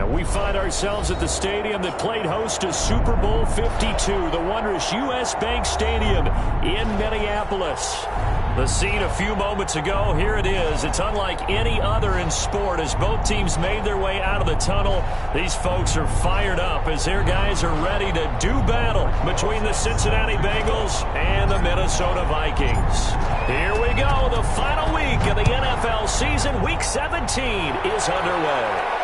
And we find ourselves at the stadium that played host to Super Bowl 52, the wondrous U.S. Bank Stadium in Minneapolis. The scene a few moments ago, here it is. It's unlike any other in sport as both teams made their way out of the tunnel. These folks are fired up as their guys are ready to do battle between the Cincinnati Bengals and the Minnesota Vikings. Here we go. The final week of the NFL season, Week 17, is underway.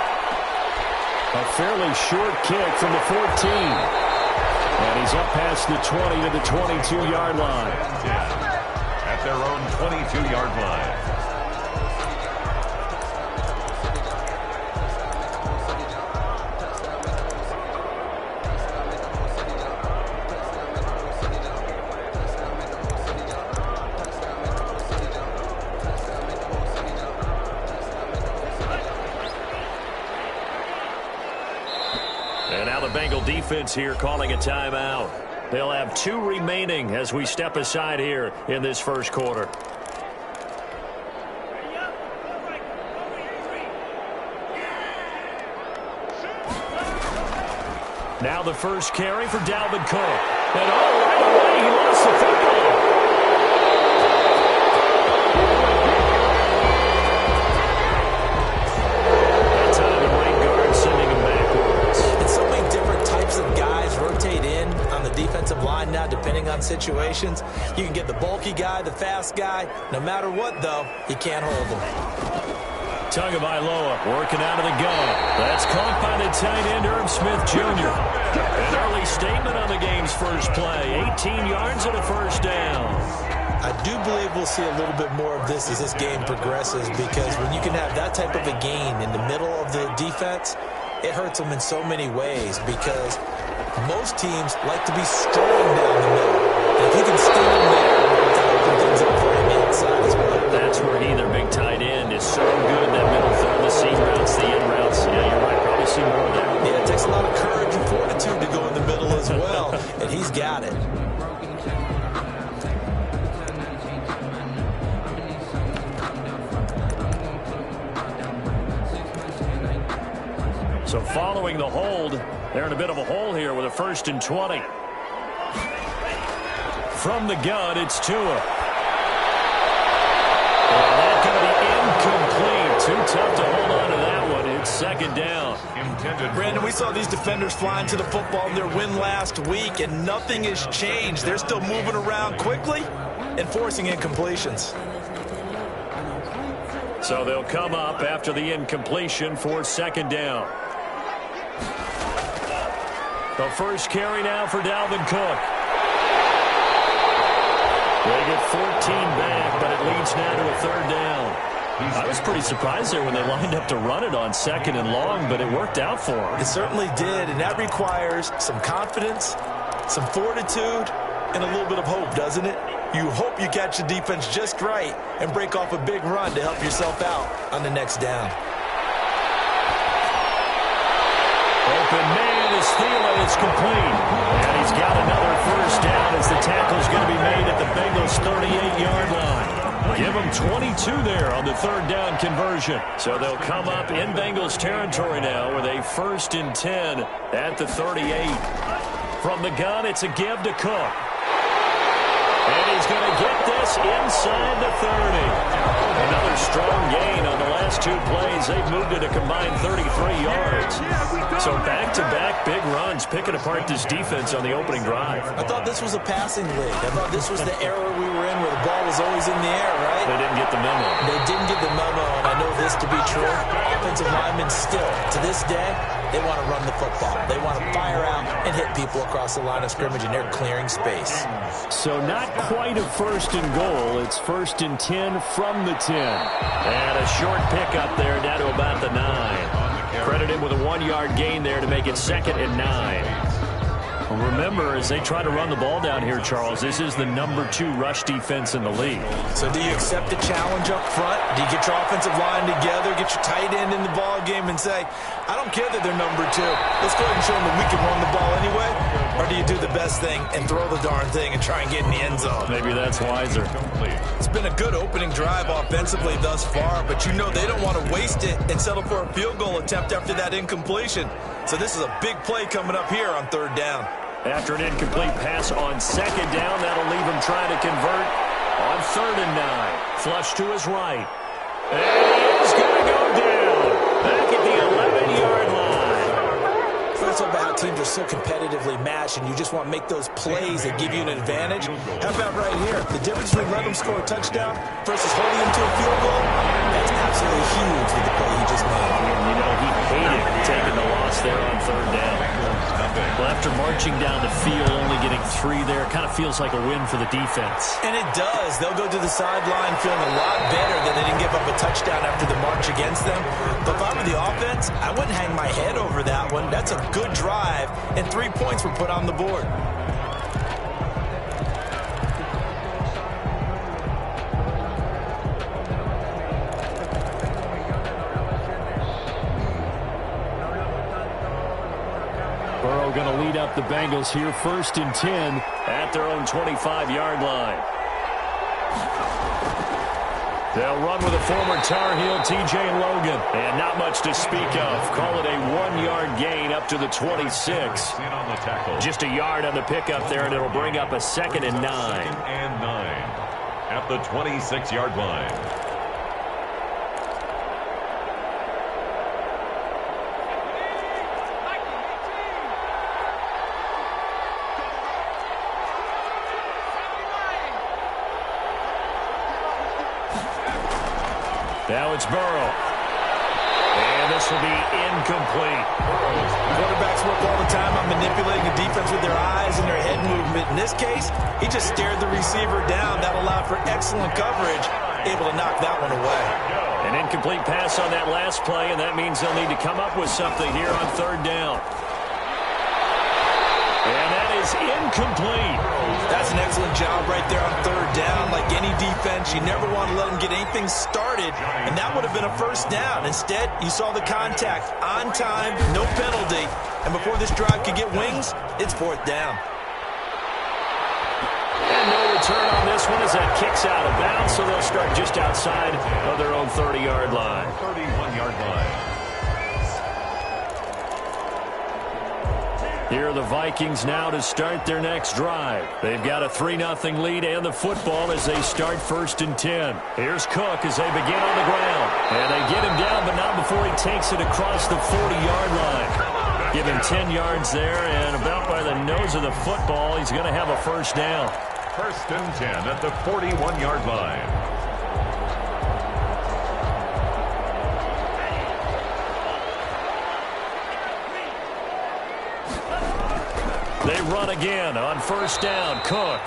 A fairly short kick from the 14. And he's up past the 20 to the 22-yard line. At their own 22-yard line. And now the Bengal defense here calling a timeout. They'll have 2 remaining as we step aside here in this first quarter. Now the first carry for Dalvin Cook. And right away he lost the football. That time the right guard sending him backwards. And so many different types of guys rotate in on the defensive line now, depending on situations. You can get the bulky guy, the fast guy. No matter what, though, you can't hold him. Tagovailoa working out of the gun. That's caught by the tight end, Irv Smith Jr. An early statement on the game's first play. 18 yards and a first down. I do believe we'll see a little bit more of this as this game progresses, because when you can have that type of a gain in the middle of the defense, it hurts them in so many ways, because most teams like to be strong down the middle. And if you can stay in there, that opens things up for him inside as well. That's where either big tight end is so good, that middle throw, the seam routes, the in routes. Yeah, you're right. Probably see more of that. Yeah, it takes a lot of courage and fortitude to go in the middle as well, and he's got it. So following the hold, they're in a bit of a hole here with a 1st and 20. From the gun, it's Tua. And that going to be incomplete. Too tough to hold on to that one. It's 2nd down. Brandon, we saw these defenders flying to the football in their win last week, and nothing has changed. They're still moving around quickly and forcing incompletions. So they'll come up after the incompletion for 2nd down. The first carry now for Dalvin Cook. They get 14 back, but it leads now to a 3rd down. I was pretty surprised there when they lined up to run it on 2nd and long, but it worked out for them. It certainly did, and that requires some confidence, some fortitude, and a little bit of hope, doesn't it? You hope you catch the defense just right and break off a big run to help yourself out on the next down. Open man is Thielen. It's complete. And he's got another first down as the tackle's going to be made at the Bengals' 38-yard line. Give them 22 there on the 3rd down conversion. So they'll come up in Bengals territory now with a 1st and 10 at the 38. From the gun, it's a give to Cook. And he's going to get this inside the 30. Another strong gain on the last 2 plays. They've moved it a combined 33 yards. So back-to-back big runs, picking apart this defense on the opening drive. I thought this was a passing league. I thought this was the era we were in where the ball was always in the air, right? They didn't get the memo. They didn't get the memo, and I know this to be true. Offensive linemen still, to this day, they want to run the football. They want to fire out and hit people across the line of scrimmage, and they're clearing space. So not quite a 1st and goal. It's 1st and 10 from the 10. And a short pickup there down to about the 9. Credited with a 1-yard gain there to make it 2nd and 9. Well, remember, as they try to run the ball down here, Charles, this is the number 2 rush defense in the league. So do you accept the challenge up front? Do you get your offensive line together, get your tight end in the ball game and say, I don't care that they're number 2. Let's go ahead and show them that we can run the ball anyway. Or do you do the best thing and throw the darn thing and try and get in the end zone? Maybe that's wiser. It's been a good opening drive offensively thus far, but you know they don't want to waste it and settle for a field goal attempt after that incompletion. So this is a big play coming up here on 3rd down. After an incomplete pass on 2nd down, that'll leave him trying to convert on 3rd and 9. Flush to his right. And he is going to go down. Back at the 11-yard line. First of all, how teams are so competitively matched, and you just want to make those plays that give you an advantage. How about right here? The difference between letting them score a touchdown versus holding them to a field goal, that's absolutely huge with the play he just made. You know, he hated taking the loss there on 3rd down. Well, after marching down the field, only getting 3 there, it kind of feels like a win for the defense. And it does. They'll go to the sideline feeling a lot better that they didn't give up a touchdown after the march against them. But if I were the offense, I wouldn't hang my head over that one. That's a good drive, and 3 points were put on the board. Burrow going to lead up the Bengals here, 1st and 10 at their own 25-yard line. They'll run with a former Tar Heel, T.J. Logan. And not much to speak of. Call it a 1-yard gain up to the 26. Just a yard on the pickup there, and it'll bring up a 2nd and 9. 2nd and 9 at the 26-yard line. Now it's Burrow. And this will be incomplete. Quarterbacks work all the time on manipulating the defense with their eyes and their head movement. In this case, he just stared the receiver down. That allowed for excellent coverage, able to knock that one away. An incomplete pass on that last play, and that means they'll need to come up with something here on 3rd down. And that is incomplete. That's an excellent job right there on 3rd down. Like any defense, you never want to let them get anything started, and that would have been a 1st down. Instead, you saw the contact on time, no penalty, and before this drive could get wings, it's 4th down. And no return on this one as that kicks out of bounds, so they'll start just outside of their own 30-yard line. 31-yard line. Here are the Vikings now to start their next drive. They've got a 3-0 lead and the football as they start 1st and 10. Here's Cook as they begin on the ground. And they get him down, but not before he takes it across the 40-yard line. Give him 10 yards there, and about by the nose of the football, he's going to have a 1st down. 1st and 10 at the 41-yard line. They run again on 1st down. Cook.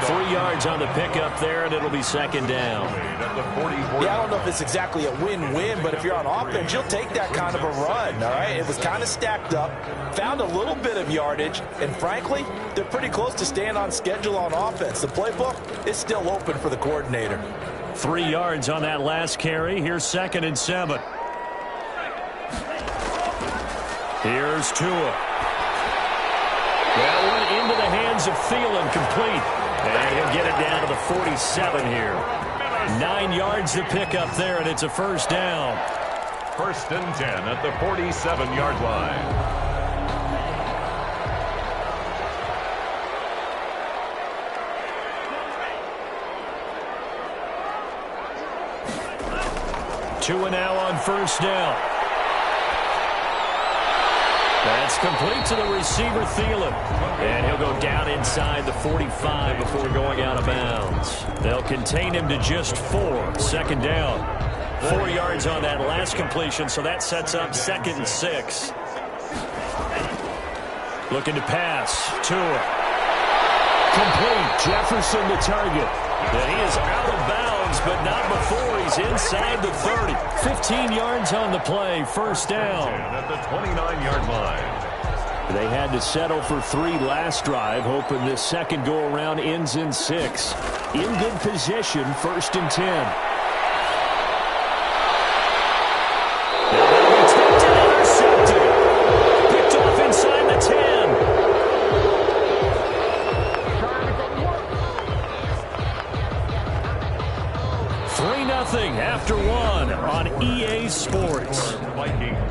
3 yards on the pickup there, and it'll be 2nd down. Yeah, I don't know if it's exactly a win-win, but if you're on offense, you'll take that kind of a run, all right? It was kind of stacked up, found a little bit of yardage, and frankly, they're pretty close to staying on schedule on offense. The playbook is still open for the coordinator. 3 yards on that last carry. Here's 2nd and 7. Here's Tua. That one into the hands of Thielen, complete. And he'll get it down to the 47 here. 9 yards to pick up there, and it's a 1st down. 1st and 10 at the 47-yard line. Tua now on 1st down. That's complete to the receiver, Thielen. And he'll go down inside the 45 before going out of bounds. They'll contain him to just 4. 2nd down. 4 yards on that last completion, so that sets up 2nd and 6. Looking to pass. Tua. Complete. Jefferson the target. And he is out of bounds, but not before he's inside the 30. 15 yards on the play. 1st down. At the 29-yard line. They had to settle for 3 last drive, hoping this second go-around ends in 6. In good position, 1st and 10.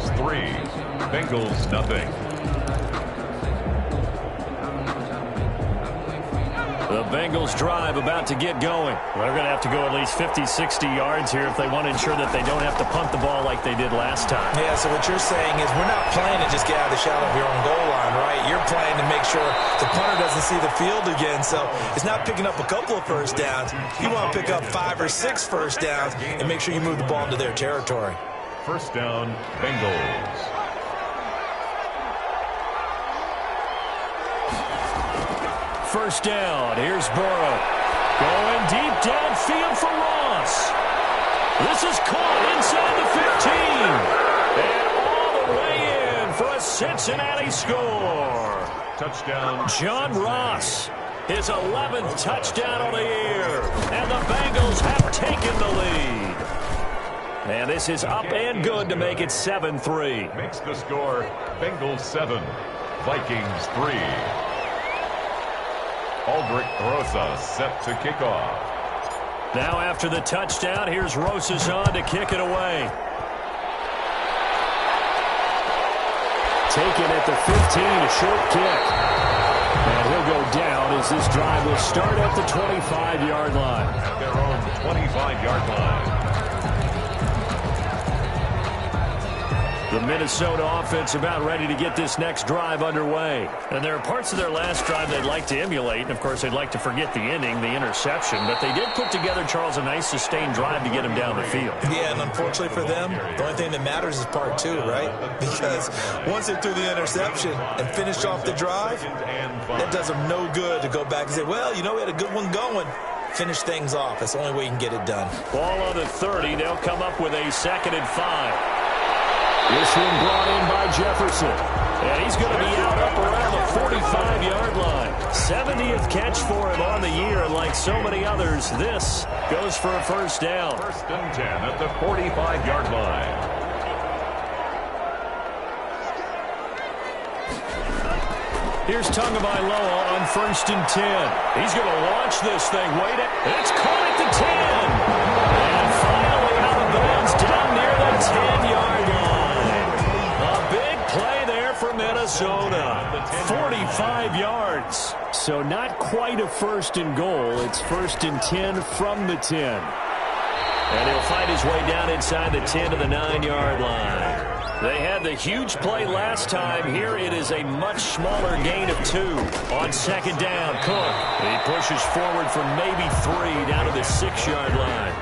Vikings 3, Bengals nothing. The Bengals drive about to get going. They're going to have to go at least 50, 60 yards here if they want to ensure that they don't have to punt the ball like they did last time. Yeah, so what you're saying is we're not playing to just get out of the shadow of your own goal line, right? You're playing to make sure the punter doesn't see the field again. So it's not picking up a couple of first downs. You want to pick up 5 or 6 first downs and make sure you move the ball into their territory. First down, Bengals. First down. Here's Burrow. Going deep downfield for Ross. This is caught inside the 15. And all the way in for a Cincinnati score. Touchdown. John Ross. His 11th touchdown of the year. And the Bengals have taken the lead. And this is up and good to make it 7-3. Makes the score Bengals 7, Vikings 3. Aldrich Rosa set to kick off. Now after the touchdown, here's Rosazon to kick it away. Taken at the 15, a short kick. And he'll go down as this drive will start at the 25-yard line. At their own 25-yard line. The Minnesota offense about ready to get this next drive underway. And there are parts of their last drive they'd like to emulate. And, of course, they'd like to forget the ending, the interception. But they did put together, Charles, a nice sustained drive to get him down the field. Yeah, and unfortunately for them, the only thing that matters is part 2, right? Because once they threw the interception and finished off the drive, that does them no good to go back and say, well, you know, we had a good one going. Finish things off. That's the only way you can get it done. Ball on the 30. They'll come up with a 2nd and 5. This one brought in by Jefferson. And he's going to be out up around the 45-yard line. 70th catch for him on the year. And like so many others, this goes for a first down. First and 10 at the 45-yard line. Here's Tagovailoa on 1st and 10. He's going to launch this thing. Wait, it's caught at the 10. And finally out of bounds down near the 10-yard line. Play there for Minnesota. 45 yards. So not quite a 1st and goal. It's 1st and 10 from the 10. And he'll find his way down inside the 10 to the 9-yard line. They had the huge play last time. Here it is a much smaller gain of 2 on 2nd down. Cook. He pushes forward for maybe 3 down to the 6-yard line.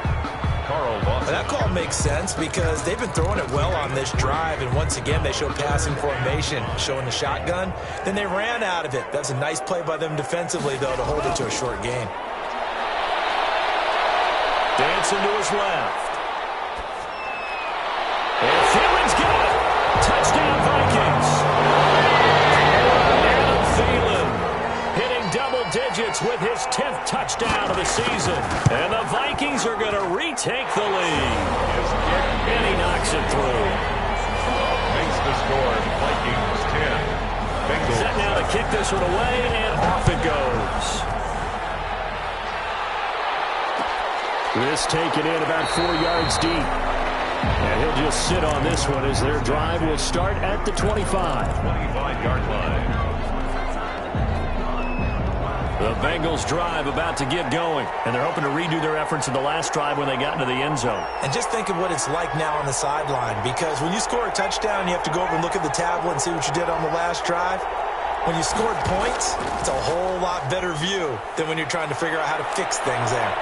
That call makes sense because they've been throwing it well on this drive, and once again they show passing formation, showing the shotgun. Then they ran out of it. That's a nice play by them defensively, though, to hold it to a short gain. Dancing to his left. And Thielen's got it. Touchdown, Vikings. Adam Thielen hitting double digits with his 10th touchdown of the season. And the Vikings are going to retake the lead. And he knocks it through. Makes the score Vikings 10. Bengals. Set now to kick this one away, and off it goes. This taken in about 4 yards deep. And he'll just sit on this one as their drive will start at the 25. 25-yard line. The Bengals drive about to get going, and they're hoping to redo their efforts in the last drive when they got into the end zone. And just think of what it's like now on the sideline, because when you score a touchdown, you have to go over and look at the tablet and see what you did on the last drive. When you scored points, it's a whole lot better view than when you're trying to figure out how to fix things there.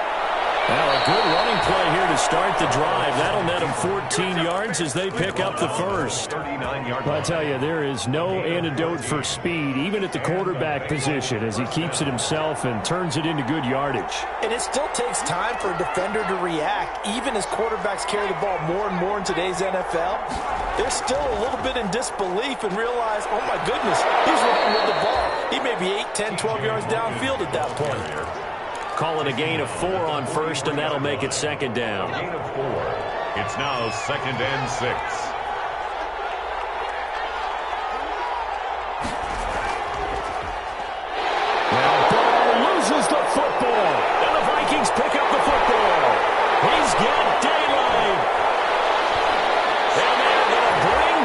Well, a good running play here to start the drive. That'll net them 14 yards as they pick up the first. I tell you, there is no antidote for speed, even at the quarterback position, as he keeps it himself and turns it into good yardage. And it still takes time for a defender to react, even as quarterbacks carry the ball more and more in today's NFL. They're still a little bit in disbelief and realize, oh my goodness, he's running with the ball. He may be 8, 10, 12 yards downfield at that point. Call it a gain of 4 on first, and that'll make it 2nd down. Gain of 4. It's now 2nd and 6. Now Burrow loses the football, and the Vikings pick up the football. He's got daylight. And they're going to bring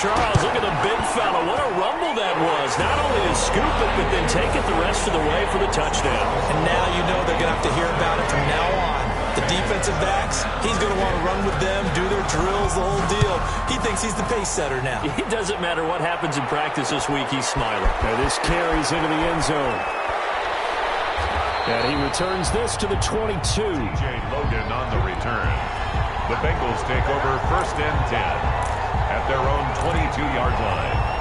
Charles, look at the big fella. What a rumble that was. Not only to scoop it, but then take it the rest of the way for the touchdown. And now you know they're going to have to hear about it from now on. The defensive backs, he's going to want to run with them, do their drills, the whole deal. He thinks he's the pace setter now. It doesn't matter what happens in practice this week, he's smiling. Now this carries into the end zone. And he returns this to the 22. TJ Logan on the return. The Bengals take over 1st and 10 at their own 22-yard line.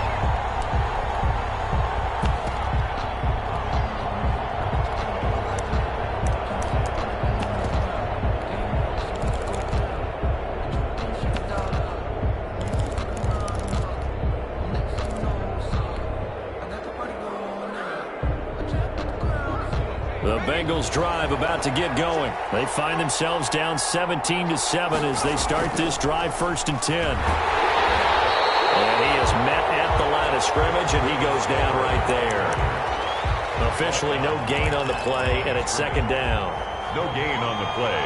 The Bengals drive about to get going. They find themselves down 17-7 as they start this drive 1st and 10. And he is met at the line of scrimmage, and he goes down right there. Officially no gain on the play, and it's 2nd down. No gain on the play.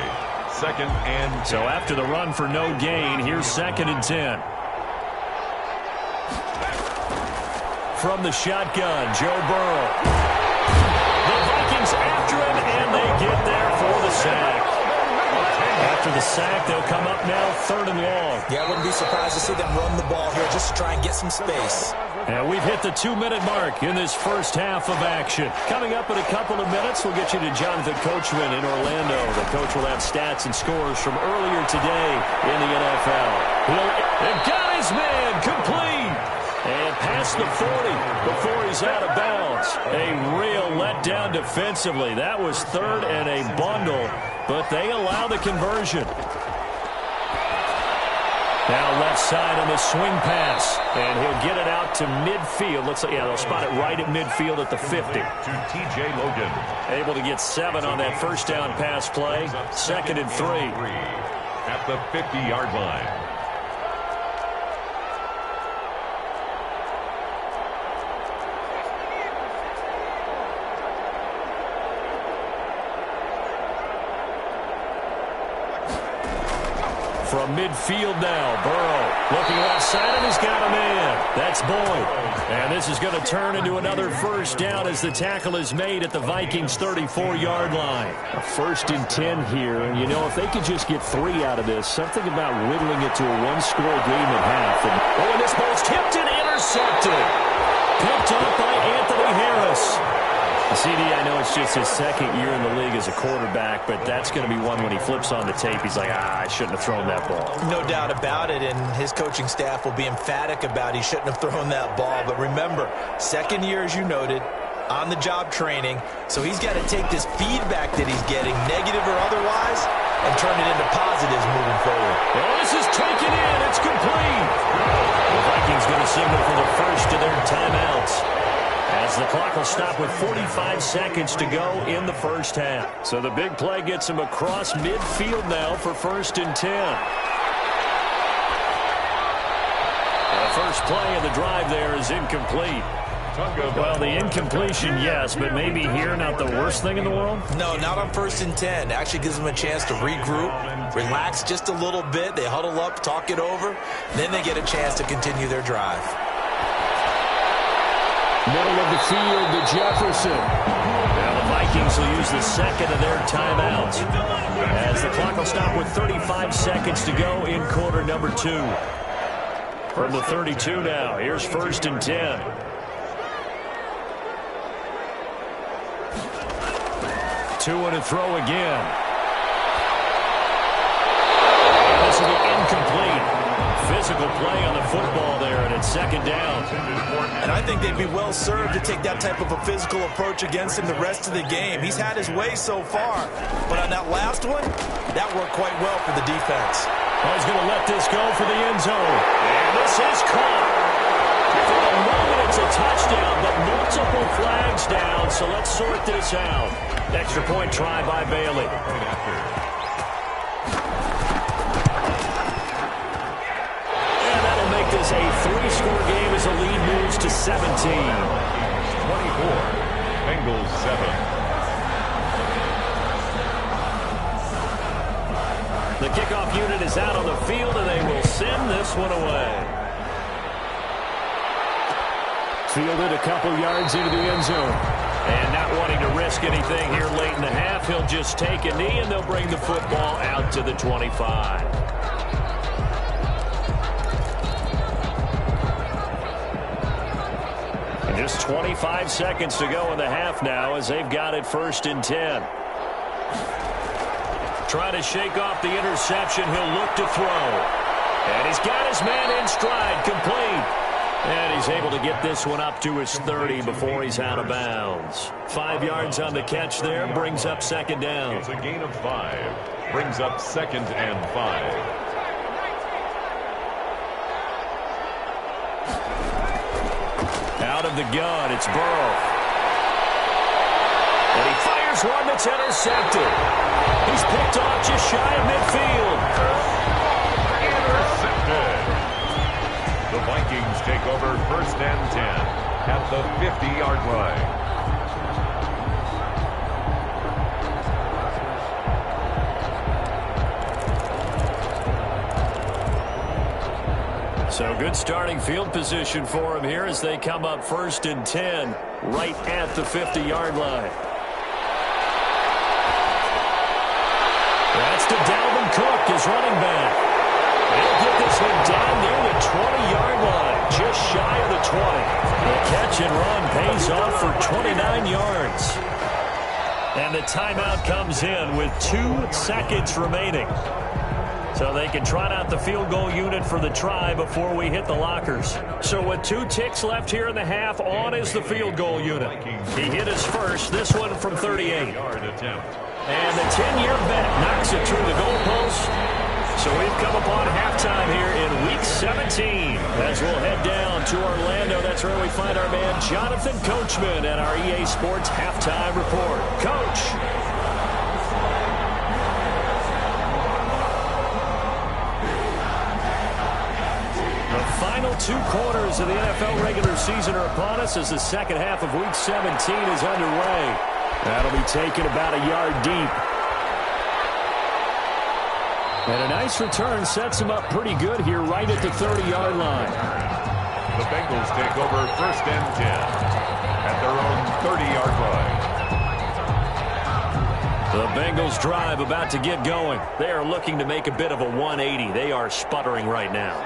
2nd and 10. So after the run for no gain, here's 2nd and 10. From the shotgun, Joe Burrow. The Vikings after him, and they get there for the sack. After the sack, they'll come up now 3rd and long. Yeah, I wouldn't be surprised to see them run the ball here just to try and get some space. And we've hit the 2-minute mark in this first half of action. Coming up in a couple of minutes, we'll get you to Jonathan Coachman in Orlando. The coach will have stats and scores from earlier today in the NFL. They've got his man complete. And past the 40 before he's out of bounds. A real letdown defensively. That was 3rd and a bundle, but they allow the conversion. Now left side on the swing pass, and he'll get it out to midfield. Looks like, yeah, they'll spot it right at midfield at the 50. To TJ Logan. Able to get 7 on that first down pass play. 2nd and 3. At the 50-yard line. From midfield now, Burrow looking left side, and he's got a man. That's Boyd. And this is going to turn into another first down as the tackle is made at the Vikings' 34-yard line. A 1st and 10 here, and you know, if they could just get 3 out of this, something about whittling it to a one-score game at half. And this ball's tipped and intercepted. Picked up by Anthony Harris. CD, I know it's just his 2nd year in the league as a quarterback, but that's going to be one when he flips on the tape, he's like, I shouldn't have thrown that ball. No doubt about it, and his coaching staff will be emphatic about he shouldn't have thrown that ball. But remember, 2nd year, as you noted, on-the-job training, so he's got to take this feedback that he's getting, negative or otherwise, and turn it into positives moving forward. Well, this is taken in. It's complete. The Vikings going to signal for the first of their timeouts, as the clock will stop with 45 seconds to go in the first half. So the big play gets him across midfield now for 1st and 10. The first play of the drive there is incomplete. Well, the incompletion, yes, but maybe here not the worst thing in the world? No, not on 1st and 10. Actually gives them a chance to regroup, relax just a little bit. They huddle up, talk it over, then they get a chance to continue their drive. Middle of the field to Jefferson. Now the Vikings will use the 2nd of their timeouts, as the clock will stop with 35 seconds to go in quarter number 2. From the 32 now, here's 1st and 10. Two and a throw again. This will be incomplete. Physical play on the football there, and it's 2nd down. And I think they'd be well served to take that type of a physical approach against him the rest of the game. He's had his way so far, but on that last one, that worked quite well for the defense. Oh, he's going to let this go for the end zone. And this is caught. For the moment, it's a touchdown, but multiple flags down, so let's sort this out. Extra point try by Bailey. This a 3-score game as the lead moves to 17. 24. Bengals 7. The kickoff unit is out on the field, and they will send this one away. Fielded a couple yards into the end zone. And not wanting to risk anything here late in the half, he'll just take a knee, and they'll bring the football out to the 25. And just 25 seconds to go in the half now as they've got it 1st and 10. Trying to shake off the interception. He'll look to throw. And he's got his man in stride, complete. And he's able to get this one up to his 30 before he's out of bounds. 5 yards on the catch there, brings up 2nd down. It's a gain of 5. Brings up 2nd and 5. Out of the gun, it's Burrow. And he fires one that's intercepted. He's picked off just shy of midfield. Intercepted. The Vikings take over 1st and 10 at the 50-yard line. So good starting field position for him here as they come up 1st and 10 right at the 50-yard line. That's to Dalvin Cook, his running back. They'll get this one down near the 20-yard line, just shy of the 20. The catch and run pays off for 29 yards. And the timeout comes in with 2 seconds remaining. So they can trot out the field goal unit for the try before we hit the lockers. So with 2 ticks left here in the half, on is the field goal unit. He hit his first, this one from 38. And the 10-year bet knocks it through the goalpost. So we've come upon halftime here in Week 17. As we'll head down to Orlando, that's where we find our man Jonathan Coachman at our EA Sports Halftime Report. Coach. The final 2 quarters of the NFL regular season are upon us as the second half of Week 17 is underway. That'll be taken about a yard deep. And a nice return sets him up pretty good here right at the 30-yard line. The Bengals take over 1st and 10 at their own 30-yard line. The Bengals drive about to get going. They are looking to make a bit of a 180. They are sputtering right now.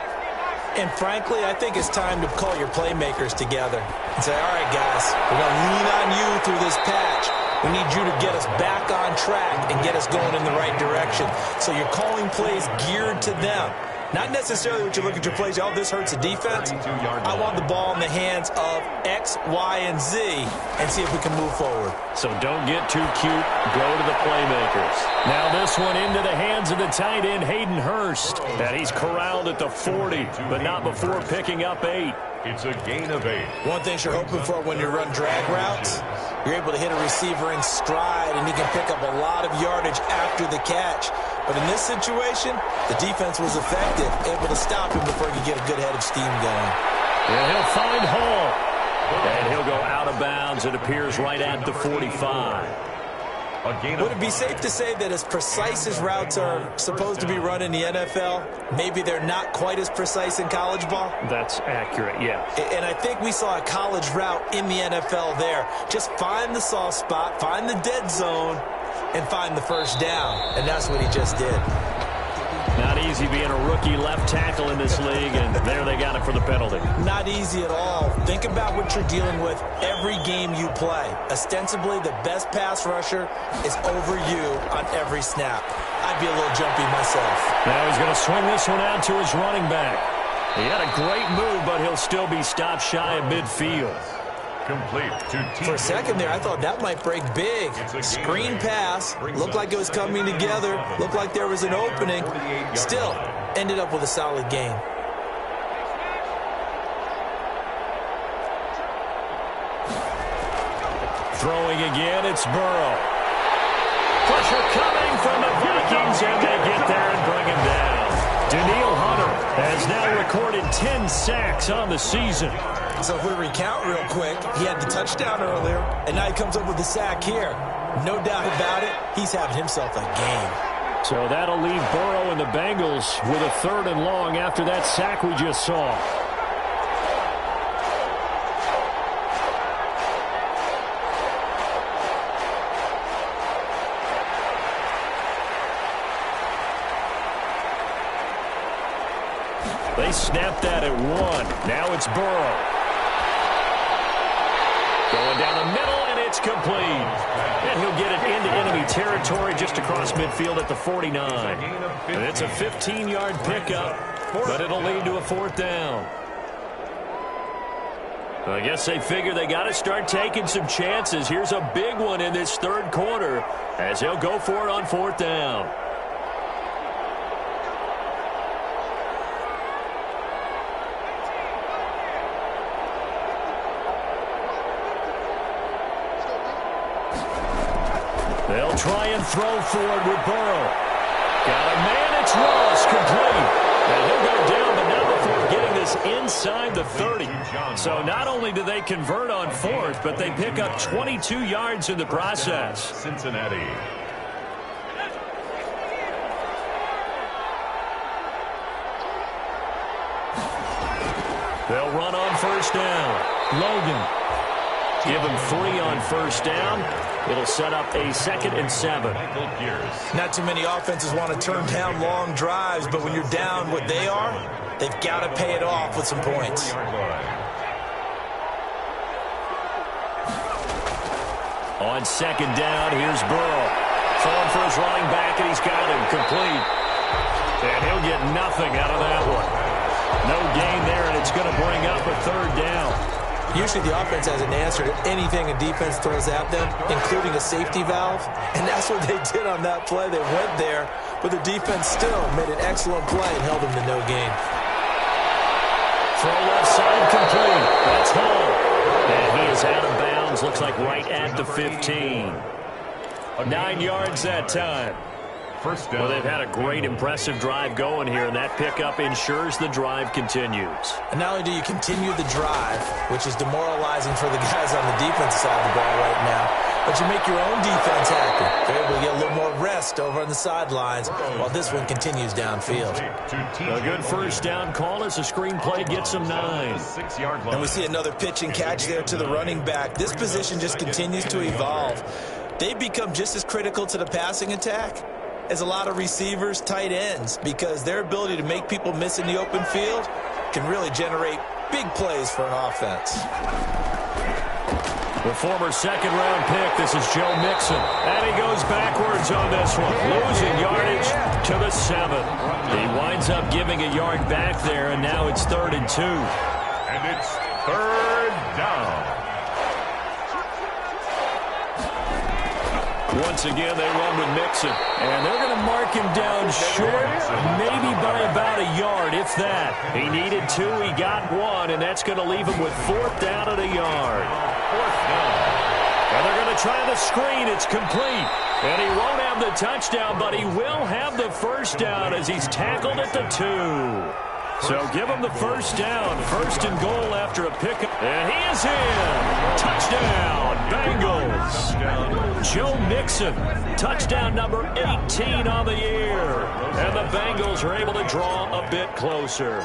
And frankly, I think it's time to call your playmakers together and say, all right, guys, we're going to lean on you through this patch. We need you to get us back on track and get us going in the right direction. So you're calling plays geared to them. Not necessarily what you look at your plays, oh, this hurts the defense. I want the ball in the hands of X, Y, and Z and see if we can move forward. So don't get too cute. Go to the playmakers. Now this one into the hands of the tight end, Hayden Hurst. And he's corralled at the 40, but not before picking up 8. It's a gain of 8. One thing you're hoping for when you run drag routes, you're able to hit a receiver in stride, and he can pick up a lot of yardage after the catch. But in this situation, the defense was effective, able to stop him before he could get a good head of steam going. And he'll find Hall. And he'll go out of bounds. It appears right at the 45. Would it be safe to say that as precise as routes are supposed to be run in the NFL, maybe they're not quite as precise in college ball? That's accurate, yeah. And I think we saw a college route in the NFL there. Just find the soft spot, find the dead zone, and find the first down. And that's what he just did. Not easy being a rookie left tackle in this league, and there they got it for the penalty. Not easy at all. Think about what you're dealing with every game you play. Ostensibly, the best pass rusher is over you on every snap. I'd be a little jumpy myself. Now he's going to swing this one out to his running back. He had a great move, but he'll still be stopped shy of midfield. Complete to T. For a second there, I thought that might break big. Screen pass. Looked like it was coming together. Looked like there was an opening. Still, ended up with a solid game. Throwing again, it's Burrow. Pressure coming from the Vikings, and they get there and bring him down. Danielle Hunter has now recorded 10 sacks on the season. So if we recount real quick, he had the touchdown earlier, and now he comes up with the sack here. No doubt about it, he's having himself a game. So that'll leave Burrow and the Bengals with a 3rd and long after that sack we just saw. They snapped that at 1. Now it's Burrow. Going down the middle, and it's complete. And he'll get it into enemy territory just across midfield at the 49. And it's a 15-yard pickup, but it'll lead to a 4th down. I guess they figure they got to start taking some chances. Here's a big one in this 3rd quarter as they'll go for it on 4th down. They'll try and throw forward with Burrow. Got a man, it's Ross, complete. And he'll go down, but not before getting this inside the 30. So not only do they convert on 4th, but they pick up 22 yards in the process. Cincinnati. They'll run on 1st down. Logan. Give him 3 on 1st down. It'll set up a 2nd and 7. Not too many offenses want to turn down long drives, but when you're down what they are, they've got to pay it off with some points. On 2nd down, here's Burrow. Throwing for his running back, and he's got him complete. And he'll get nothing out of that one. No gain there, and it's going to bring up a 3rd down. Usually the offense has an answer to anything a defense throws at them, including a safety valve. And that's what they did on that play. They went there, but the defense still made an excellent play and held them to no gain. Throw left side complete. That's Hall. And he is out of bounds. Looks like right at the 15. 9 yards that time. First down. Well, they've had a great, impressive drive going here, and that pickup ensures the drive continues. And not only do you continue the drive, which is demoralizing for the guys on the defense side of the ball right now, but you make your own defense happy. They're able to get a little more rest over on the sidelines while this one continues downfield. A good 1st down call as the screen play gets them 9. And we see another pitch and catch there to the running back. This position just continues to evolve. They become just as critical to the passing attack as a lot of receivers, tight ends, because their ability to make people miss in the open field can really generate big plays for an offense. The former 2nd-round pick, this is Joe Mixon. And he goes backwards on this one, losing yardage to the 7. He winds up giving a yard back there, and now it's 3rd and 2. And it's 3rd down. Once again, they run with Mixon. And they're going to mark him down short, maybe by about a yard, if that. He needed 2, he got 1, and that's going to leave him with 4th down at a yard. 4th down. And they're going to try the screen. It's complete. And he won't have the touchdown, but he will have the 1st down as he's tackled at the 2. So give him the 1st down. 1st and goal after a pickup. And he is in. Touchdown, Bengals. Joe Mixon, touchdown number 18 on the year. And the Bengals are able to draw a bit closer.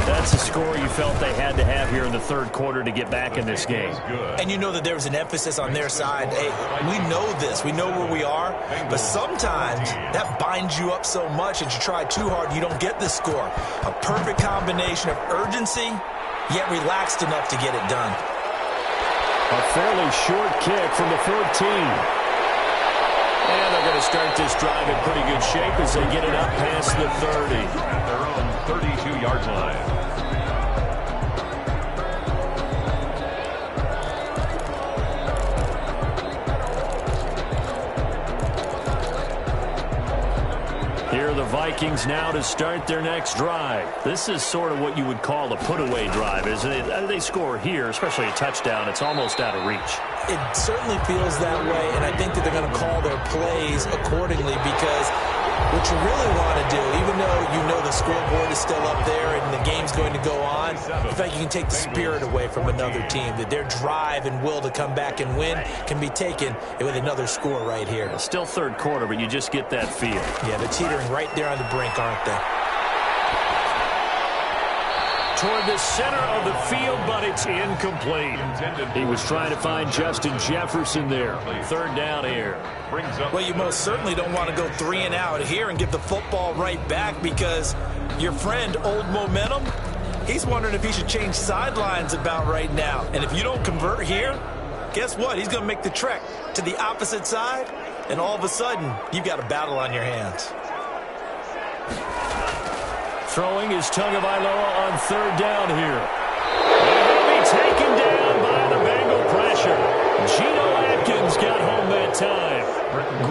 That's the score you felt they had to have here in the 3rd quarter to get back in this game. And you know that there was an emphasis on their side. Hey, we know this. We know where we are. But sometimes that binds you up so much that you try too hard, you don't get the score. A perfect combination of urgency, yet relaxed enough to get it done. A fairly short kick from the 14. And they're going to start this drive in pretty good shape as they get it up past the 30. At their own 32-yard line. Here are the Vikings now to start their next drive. This is sort of what you would call a put-away drive, isn't it? They score here, especially a touchdown. It's almost out of reach. It certainly feels that way, and I think that they're going to call their plays accordingly because what you really want to do, even though you know the scoreboard is still up there and the game's going to go on, the fact you can take the spirit away from another team, that their drive and will to come back and win can be taken with another score right here. It's still 3rd quarter, but you just get that feel. Yeah, they're teetering right there on the brink, aren't they? toward the center of the field, but it's incomplete. He was trying to find Justin Jefferson there. Third down here. Well, you most certainly don't want to go 3 and out here and give the football right back, because your friend, Old Momentum, he's wondering if he should change sidelines about right now. And if you don't convert here, guess what? He's going to make the trek to the opposite side, and all of a sudden, you've got a battle on your hands. Throwing is Tagovailoa on third down here. And he'll be taken down by the Bengal pressure. Geno Atkins got home that time.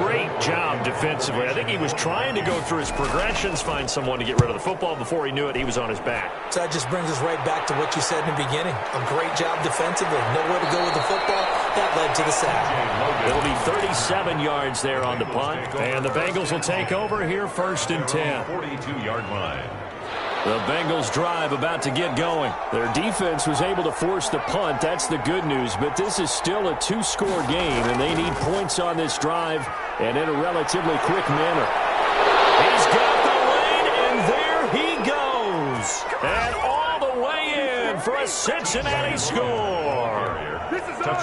Great job defensively. I think he was trying to go through his progressions, find someone to get rid of the football. Before he knew it, he was on his back. So that just brings us right back to what you said in the beginning. A great job defensively. Nowhere to go with the football. That led to the sack. It'll be 37 yards there on the punt. And the Bengals will take over here, 1st and 10. 42-yard line. The Bengals drive about to get going. Their defense was able to force the punt. That's the good news. But this is still a 2-score game, and they need points on this drive and in a relatively quick manner. He's got the lane, and there he goes. And all the way in for a Cincinnati score.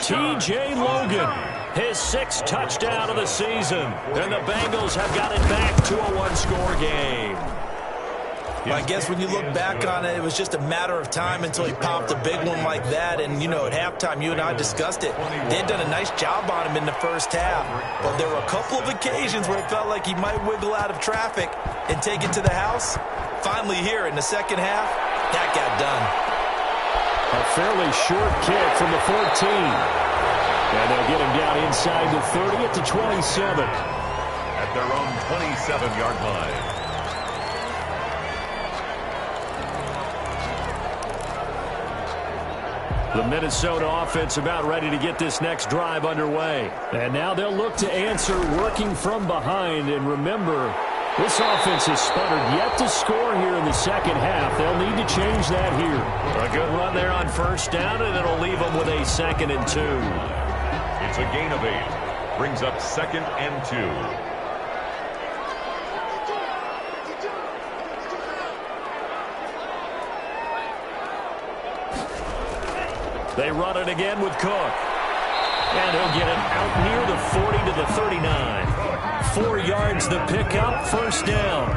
T.J. Logan, his 6th touchdown of the season. And the Bengals have got it back to a 1-score game. Well, I guess when you look back on it, it was just a matter of time until he popped a big one like that. And, you know, at halftime, you and I discussed it. They had done a nice job on him in the first half. But there were a couple of occasions where it felt like he might wiggle out of traffic and take it to the house. Finally here in the second half, that got done. A fairly short kick from the 14. And they'll get him down inside the 30 at the 27. At their own 27-yard line. The Minnesota offense about ready to get this next drive underway. And now they'll look to answer working from behind. And remember, this offense has sputtered yet to score here in the second half. They'll need to change that here. A good run there on 1st down, and it'll leave them with a 2nd and 2. It's a gain of 8. Brings up 2nd and 2. They run it again with Cook. And he'll get it out near the 40 to the 39. 4 yards the pickup, 1st down.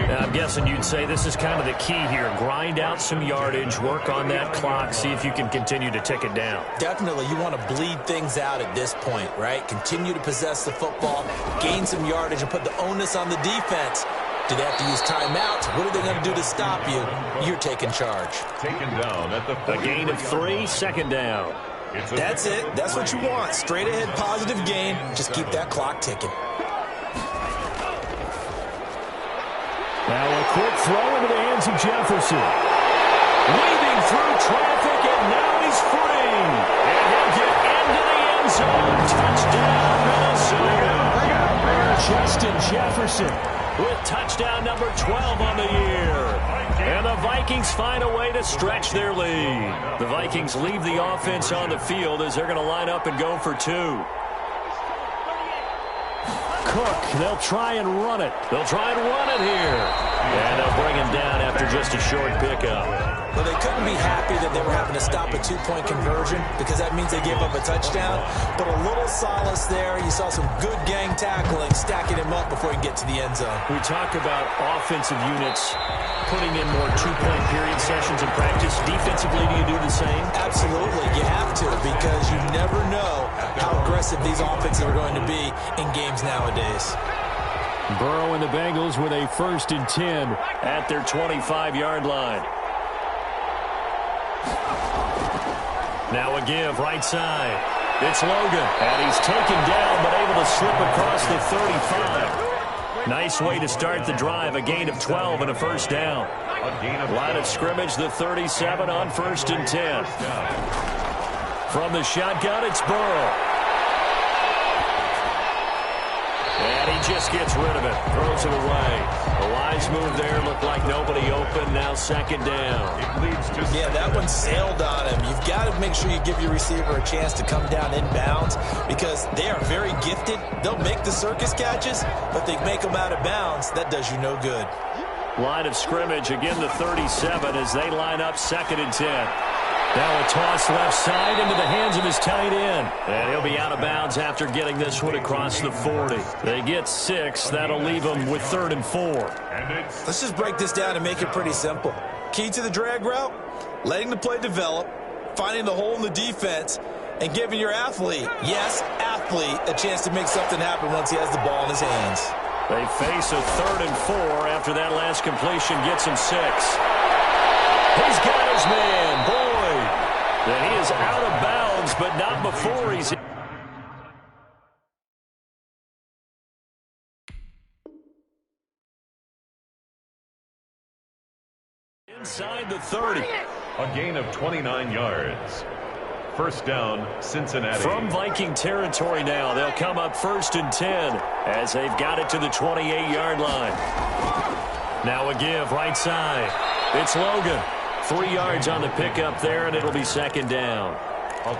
Now, I'm guessing you'd say this is kind of the key here. Grind out some yardage, work on that clock, see if you can continue to tick it down. Definitely, you want to bleed things out at this point, right? Continue to possess the football, gain some yardage, and put the onus on the defense. Do they have to use timeouts? What are they going to do to stop you? You're taking charge. Taken down at the 40. A gain of 3, 2nd down. That's it. That's what you want. Straight ahead positive gain. Just keep that clock ticking. Now a quick throw into the hands of Jefferson. Weaving through traffic, and now he's free. And he'll get into the end zone. Touchdown, Minnesota. Justin Jefferson with touchdown number 12 on the year. And the Vikings find a way to stretch their lead. The Vikings leave the offense on the field as they're going to line up and go for 2. Cook, they'll try and run it. They'll try and run it here. And they'll bring him down after just a short pickup. Well, they couldn't be happy that they were having to stop a 2-point conversion because that means they gave up a touchdown. But a little solace there. You saw some good gang tackling, stacking him up before he can get to the end zone. We talk about offensive units putting in more 2-point period sessions in practice. Defensively, do you do the same? Absolutely. You have to, because you never know how aggressive these offenses are going to be in games nowadays. Burrow and the Bengals with a 1st and 10 at their 25-yard line. Now a give right side. It's Logan. And he's taken down but able to slip across the 35. Nice way to start the drive. A gain of 12 and a 1st down. Line of scrimmage, the 37 on 1st and 10. From the shotgun, it's Burrow. And he just gets rid of it. Throws it away. A wise move there. Looked like nobody open. Now 2nd down. Yeah, that one sailed on him. You've got to make sure you give your receiver a chance to come down inbounds because they are very gifted. They'll make the circus catches, but they make them out of bounds. That does you no good. Line of scrimmage, again the 37 as they line up 2nd and 10. Now a toss left side into the hands of his tight end. And he'll be out of bounds after getting this one across the 40. They get 6. That'll leave them with 3rd and 4. Let's just break this down and make it pretty simple. Key to the drag route, letting the play develop, finding the hole in the defense, and giving your athlete, yes, athlete, a chance to make something happen once he has the ball in his hands. They face a 3rd and 4 after that last completion gets him 6. He's got his man, Boyd. And he is out of bounds, but not before he's... inside the 30. A gain of 29 yards. First down, Cincinnati. From Viking territory now, they'll come up 1st and 10 as they've got it to the 28-yard line. Now a give right side. It's Logan. 3 yards on the pickup there, and it'll be 2nd down.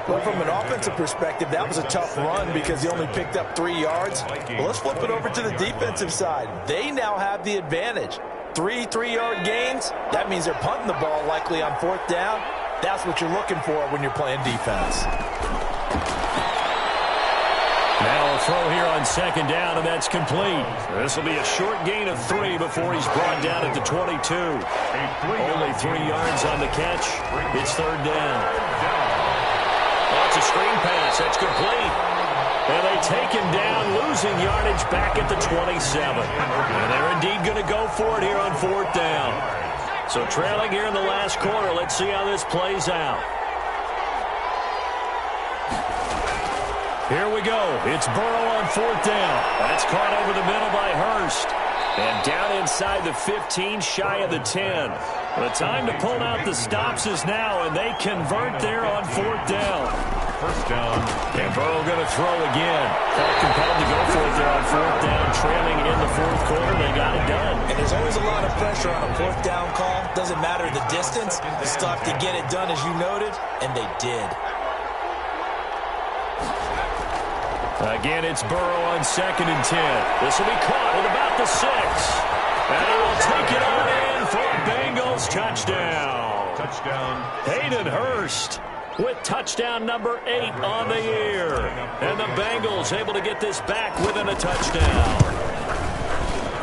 Well, from an offensive perspective, that was a tough run because he only picked up 3 yards. Well, let's flip it over to the defensive side. They now have the advantage. 3 3-yard gains, that means they're punting the ball likely on 4th down. That's what you're looking for when you're playing defense. Now a throw here on 2nd down, and that's complete. This will be a short gain of 3 before he's brought down at the 22. Only 3 yards on the catch. It's 3rd down. Oh, it's a screen pass. That's complete. And they take him down, losing yardage back at the 27. And they're indeed going to go for it here on 4th down. So trailing here in the last quarter. Let's see how this plays out. Here we go. It's Burrow on 4th down. That's caught over the middle by Hurst. And down inside the 15, shy of the 10. The time to pull out the stops is now, and they convert there on 4th down. First down. And Burrow going to throw again. Felt compelled to go for it there on 4th down, trailing in the 4th quarter. They got it done. And there's always a lot of pressure on a 4th down call. Doesn't matter the distance. You still have to get it done, as you noted, and they did. Again, it's Burrow on 2nd and 10. This will be caught at about the 6. And he will take it on in for a Bengals touchdown. Touchdown. Hayden Hurst with touchdown number 8 on the year. And the Bengals able to get this back within a touchdown.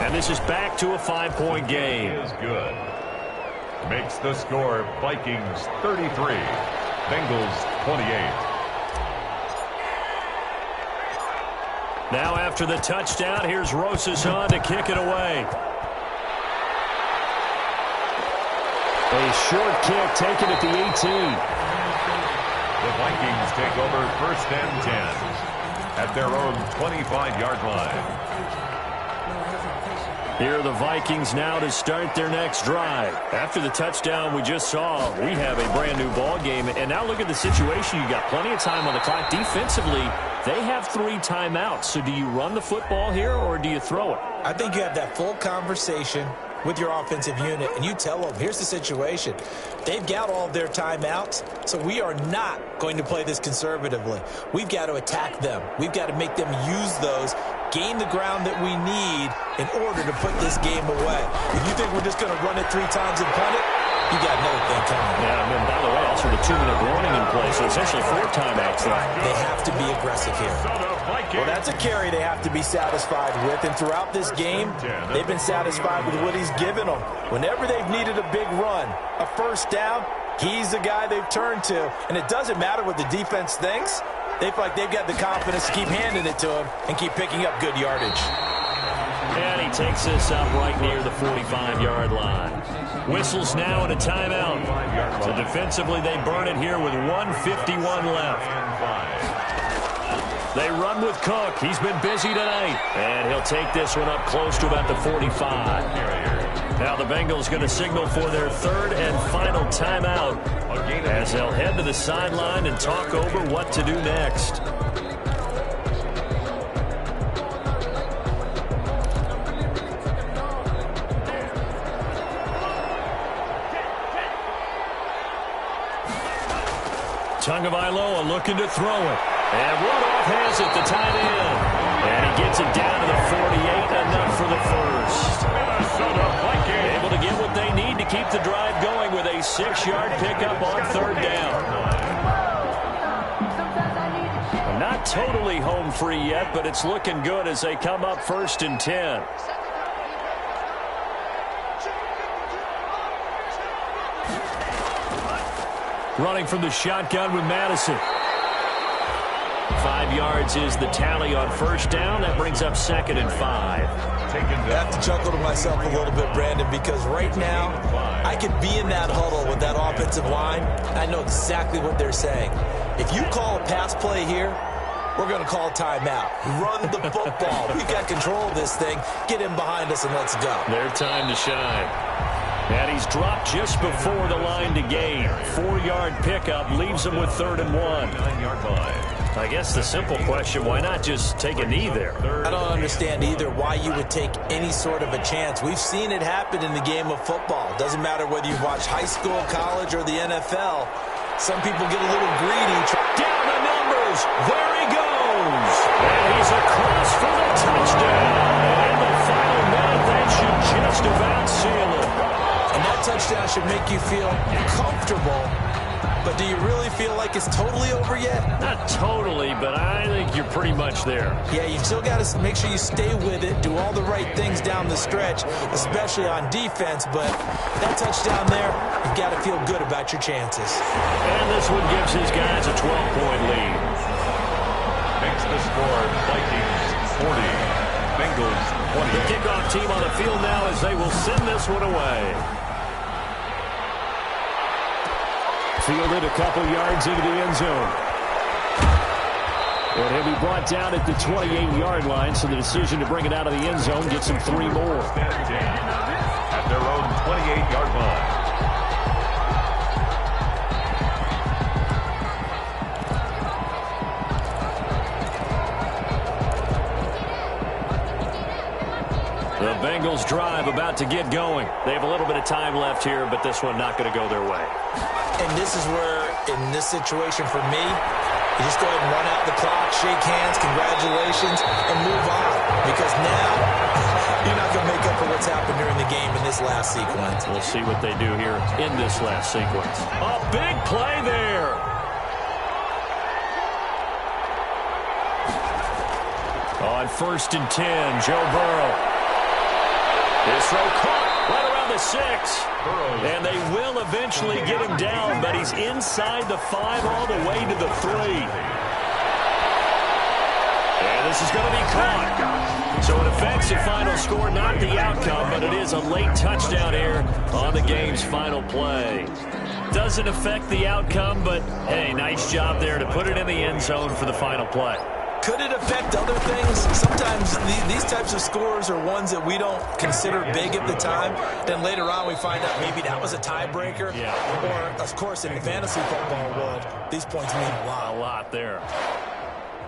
And this is back to a 5-point game. Is good. Makes the score Vikings 33, Bengals 28. Now after the touchdown, here's Rosas on to kick it away. A short kick taken at the 18. The Vikings take over 1st and 10 at their own 25-yard line. Here are the Vikings now to start their next drive. After the touchdown we just saw, we have a brand-new ball game. And now look at the situation. You got plenty of time on the clock. Defensively, they have 3 timeouts. So do you run the football here or do you throw it? I think you have that full conversation with your offensive unit, and you tell them, here's the situation. They've got all of their timeouts, so we are not going to play this conservatively. We've got to attack them. We've got to make them use those, gain the ground that we need in order to put this game away. If you think we're just going to run it 3 times and punt it, you got another thing coming. Yeah, and then, by the way, also the 2-minute warning in play, so essentially 4 timeouts left. They have to be aggressive here. Well, that's a carry they have to be satisfied with, and throughout this game, they've been satisfied with what he's given them. Whenever they've needed a big run, a 1st down, he's the guy they've turned to, and it doesn't matter what the defense thinks. They feel like they've got the confidence to keep handing it to him and keep picking up good yardage. And he takes this up right near the 45-yard line. Whistles now and a timeout. So defensively, they burn it here with 1:51 left. They run with Cook. He's been busy tonight. And he'll take this one up close to about the 45. Now the Bengals going to signal for their 3rd and final timeout as they'll head to the sideline and talk over what to do next. Tagovailoa looking to throw it. And Rudolph has it, the tight end. And he gets it down to the 48, enough for the first. Minnesota Vikings totally home free yet, but it's looking good as they come up 1st and 10. Running from the shotgun with Madison. 5 yards is the tally on 1st down. That brings up 2nd and 5. I have to chuckle to myself a little bit, Brandon, because right now I could be in that huddle with that offensive line. I know exactly what they're saying. If you call a pass play here, we're going to call timeout. Run the football. We've got control of this thing. Get in behind us and let's go. Their time to shine. And he's dropped just before the line to gain. 4-yard pickup leaves him with 3rd and 1. 9-yard line. I guess the simple question, why not just take a knee there? I don't understand either why you would take any sort of a chance. We've seen it happen in the game of football. Doesn't matter whether you watch high school, college, or the NFL. Some people get a little greedy. Down the numbers. There he goes. And he's across for the touchdown. And the final minute, that should just about seal it. And that touchdown should make you feel comfortable. But do you really feel like it's totally over yet? Not totally, but I think you're pretty much there. Yeah, you still got to make sure you stay with it, do all the right things down the stretch, especially on defense. But that touchdown there, you've got to feel good about your chances. And this one gives his guys a 12-point lead. Makes the score Vikings 40, Bengals 20. The kickoff team on the field now as they will send this one away. Fielded a couple yards into the end zone. And he'll be brought down at the 28-yard line, so the decision to bring it out of the end zone gets him 3 more. At their own 28-yard line. The Bengals drive about to get going. They have a little bit of time left here, but this one not going to go their way. And this is where, in this situation for me, you just go ahead and run out the clock, shake hands, congratulations, and move on. Because now, you're not going to make up for what's happened during the game in this last sequence. We'll see what they do here in this last sequence. A big play there. On 1st and 10, Joe Burrow. His throw caught right around the 6. And they will eventually get him down, but he's inside the 5 all the way to the 3. And this is going to be caught. So it affects the final score, not the outcome, but it is a late touchdown here on the game's final play. Doesn't affect the outcome, but hey, nice job there to put it in the end zone for the final play. Could it affect other things? Sometimes these types of scores are ones that we don't consider big at the time. Then later on we find out maybe that was a tiebreaker. Yeah. Or, of course, in the fantasy football world, these points mean a lot. A lot there.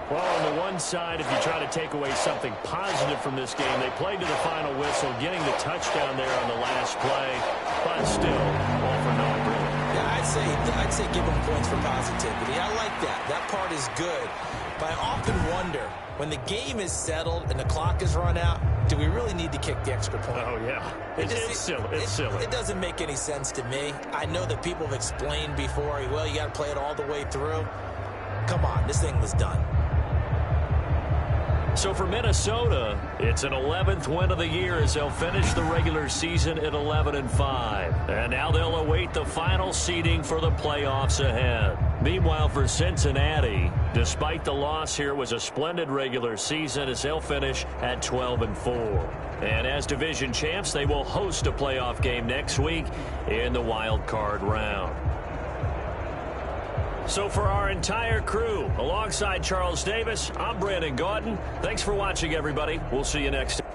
Well, on the one side, if you try to take away something positive from this game, they played to the final whistle, getting the touchdown there on the last play, but still, all for naught, really. Yeah, I'd say give them points for positivity. I like that. That part is good. But I often wonder, when the game is settled and the clock is run out, do we really need to kick the extra point? Oh, yeah. It's silly. It's silly. It doesn't make any sense to me. I know that people have explained before, well, you got to play it all the way through. Come on, this thing was done. So for Minnesota, it's an 11th win of the year as they'll finish the regular season at 11-5. And now they'll await the final seeding for the playoffs ahead. Meanwhile, for Cincinnati, despite the loss here, was a splendid regular season as they'll finish at 12-4. And as division champs, they will host a playoff game next week in the wild card round. So for our entire crew, alongside Charles Davis, I'm Brandon Gaudin. Thanks for watching, everybody. We'll see you next time.